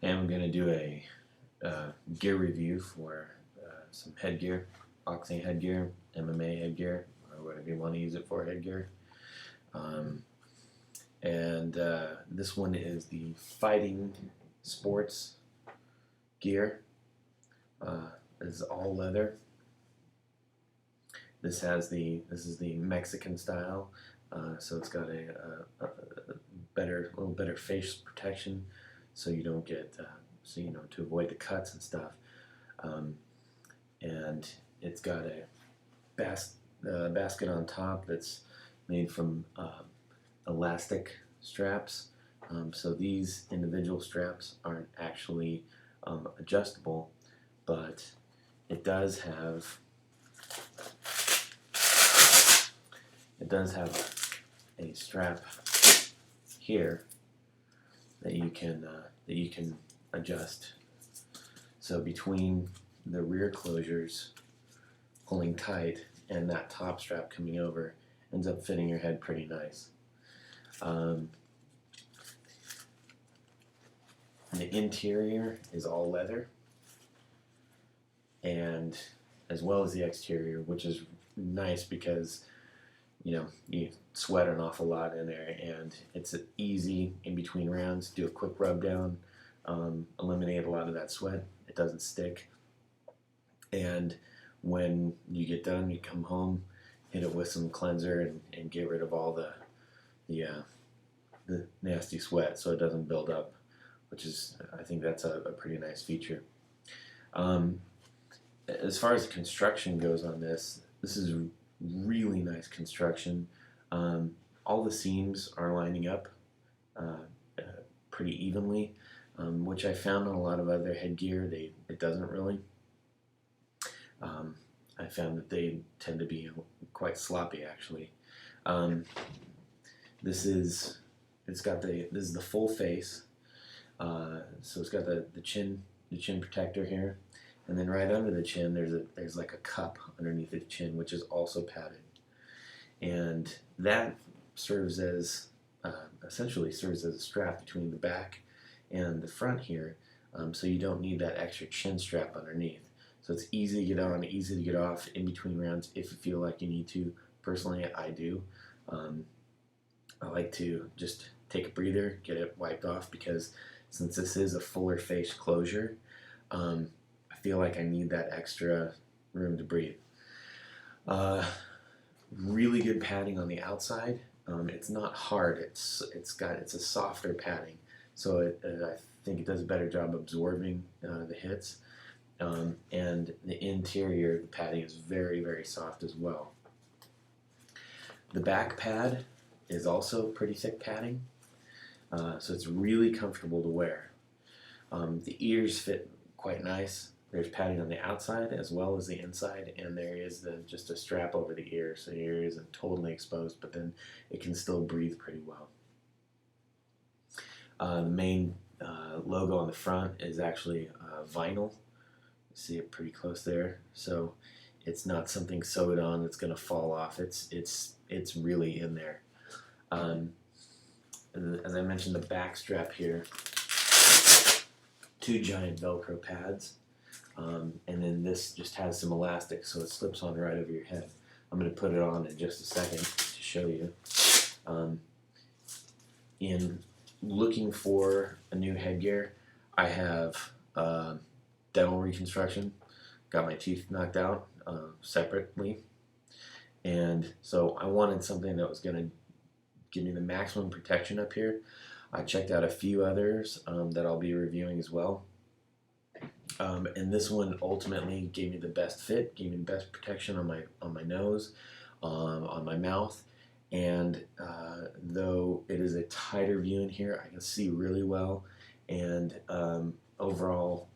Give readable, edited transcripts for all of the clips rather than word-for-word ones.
And I'm going to do a gear review for some headgear, boxing headgear, MMA headgear, or whatever you want to use it for, headgear. This one is the fighting sports gear. This is all leather. This is the Mexican style, so it's got a little better face protection, so you don't get to avoid the cuts and stuff. And it's got a basket on top that's made from elastic straps. So these individual straps aren't actually adjustable, but it does have a strap here that you can adjust. So between the rear closures pulling tight and that top strap coming over, ends up fitting your head pretty nice. The interior is all leather, and as well as the exterior, which is nice because you sweat an awful lot in there, and it's easy in between rounds. Do a quick rub down, eliminate a lot of that sweat. It doesn't stick, and when you get done, you come home, hit it with some cleanser and get rid of all the nasty sweat so it doesn't build up, which is, I think that's a pretty nice feature. As far as the construction goes on this is really nice construction. All the seams are lining up pretty evenly, which I found on a lot of other headgear. It doesn't really. I found that they tend to be quite sloppy, actually. This is the full face. So it's got the chin protector here, and then right under the chin there's like a cup underneath the chin, which is also padded, and that serves as essentially serves as a strap between the back and the front here, so you don't need that extra chin strap underneath. So it's easy to get on, easy to get off in between rounds if you feel like you need to. Personally, I do. I like to just take a breather, get it wiped off, because since this is a fuller face closure, I feel like I need that extra room to breathe. Really good padding on the outside. It's not hard. It's a softer padding, so I think it does a better job absorbing the hits. And the interior, the padding is very, very soft as well. The back pad is also pretty thick padding, so it's really comfortable to wear. The ears fit quite nice. There's padding on the outside as well as the inside, and there is just a strap over the ear, so the ear isn't totally exposed, but then it can still breathe pretty well. The main logo on the front is actually vinyl. You see it pretty close there, so it's not something sewed on that's going to fall off. It's really in there. As I mentioned, the back strap here, 2 giant Velcro pads, and then this just has some elastic, so it slips on right over your head. I'm going to put it on in just a second to show you. In looking for a new headgear, I have dental reconstruction, got my teeth knocked out separately, and so I wanted something that was going to give me the maximum protection up here. I checked out a few others that I'll be reviewing as well, and this one ultimately gave me the best fit, gave me the best protection on my nose, on my mouth, and though it is a tighter view in here, I can see really well, and overall,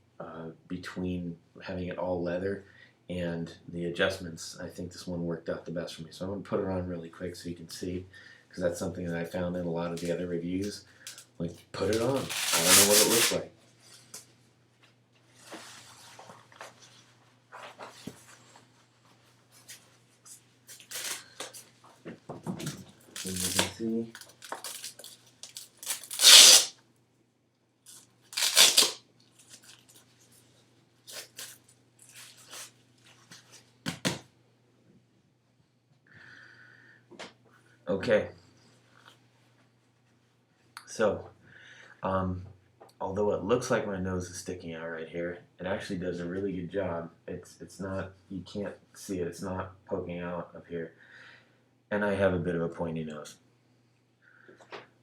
between having it all leather and the adjustments, I think this one worked out the best for me. So I'm going to put it on really quick so you can see, because that's something that I found in a lot of the other reviews. Like, put it on. I don't know what it looks like. As you can see, Okay, so although it looks like my nose is sticking out right here, it actually does a really good job. It's not, you can't see it, it's not poking out up here. And I have a bit of a pointy nose.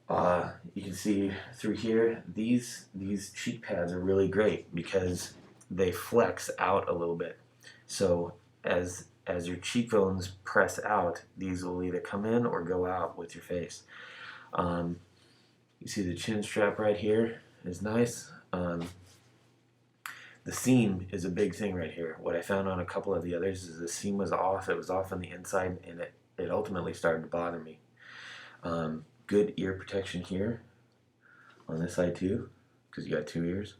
You can see through here, these cheek pads are really great because they flex out a little bit. So as your cheekbones press out, these will either come in or go out with your face. You see the chin strap right here is nice. The seam is a big thing right here. What I found on a couple of the others is the seam was off. It was off on the inside, and it ultimately started to bother me. Good ear protection here on this side too, because you got two ears.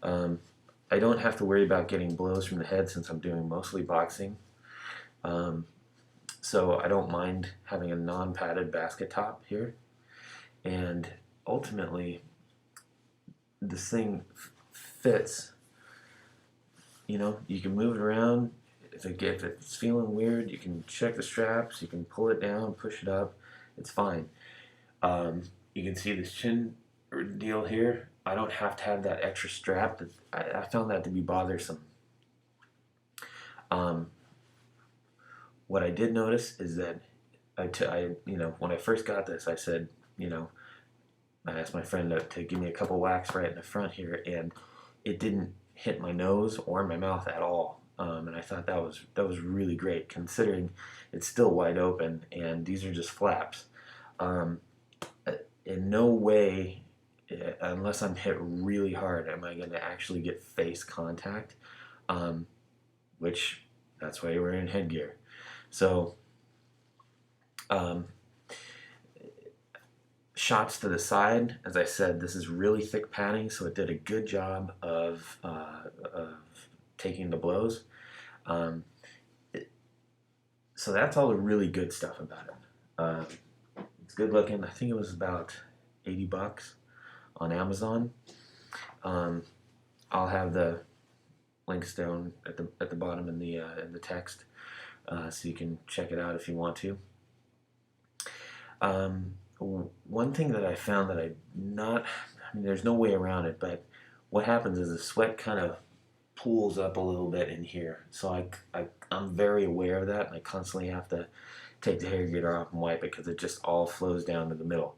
I don't have to worry about getting blows from the head since I'm doing mostly boxing. So I don't mind having a non-padded basket top here. And ultimately, this thing fits. You know, you can move it around. If it's feeling weird, you can check the straps. You can pull it down, push it up. It's fine. You can see this chin deal here. I don't have to have that extra strap. I found that to be bothersome. What I did notice is that when I first got this, I said, I asked my friend to give me a couple whacks right in the front here, and it didn't hit my nose or my mouth at all. And I thought that was really great, considering it's still wide open and these are just flaps. In no way, unless I'm hit really hard, am I going to actually get face contact, which that's why you're wearing headgear. So shots to the side, as I said, this is really thick padding, so it did a good job of taking the blows. So that's all the really good stuff about it. It's good looking. I think it was about $80 on Amazon. I'll have the links down at the bottom in the text, so you can check it out if you want to. One thing that I found that there's no way around it, but what happens is the sweat kind of pools up a little bit in here. So I'm very aware of that, and I constantly have to take the headgear off and wipe it because it just all flows down to the middle.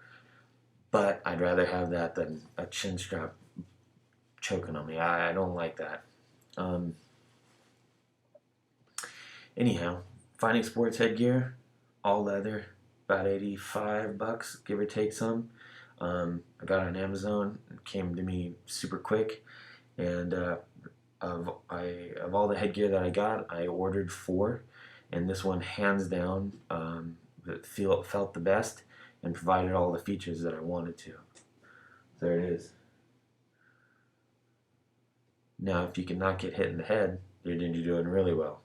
But I'd rather have that than a chin strap choking on me. I don't like that. Anyhow, Finding Sports headgear, all leather, about $85, give or take some. I got it on Amazon. It came to me super quick, and of all the headgear that I got, I ordered 4, and this one hands down felt the best and provided all the features that I wanted to. There it is. Now, if you can not get hit in the head, you're doing really well.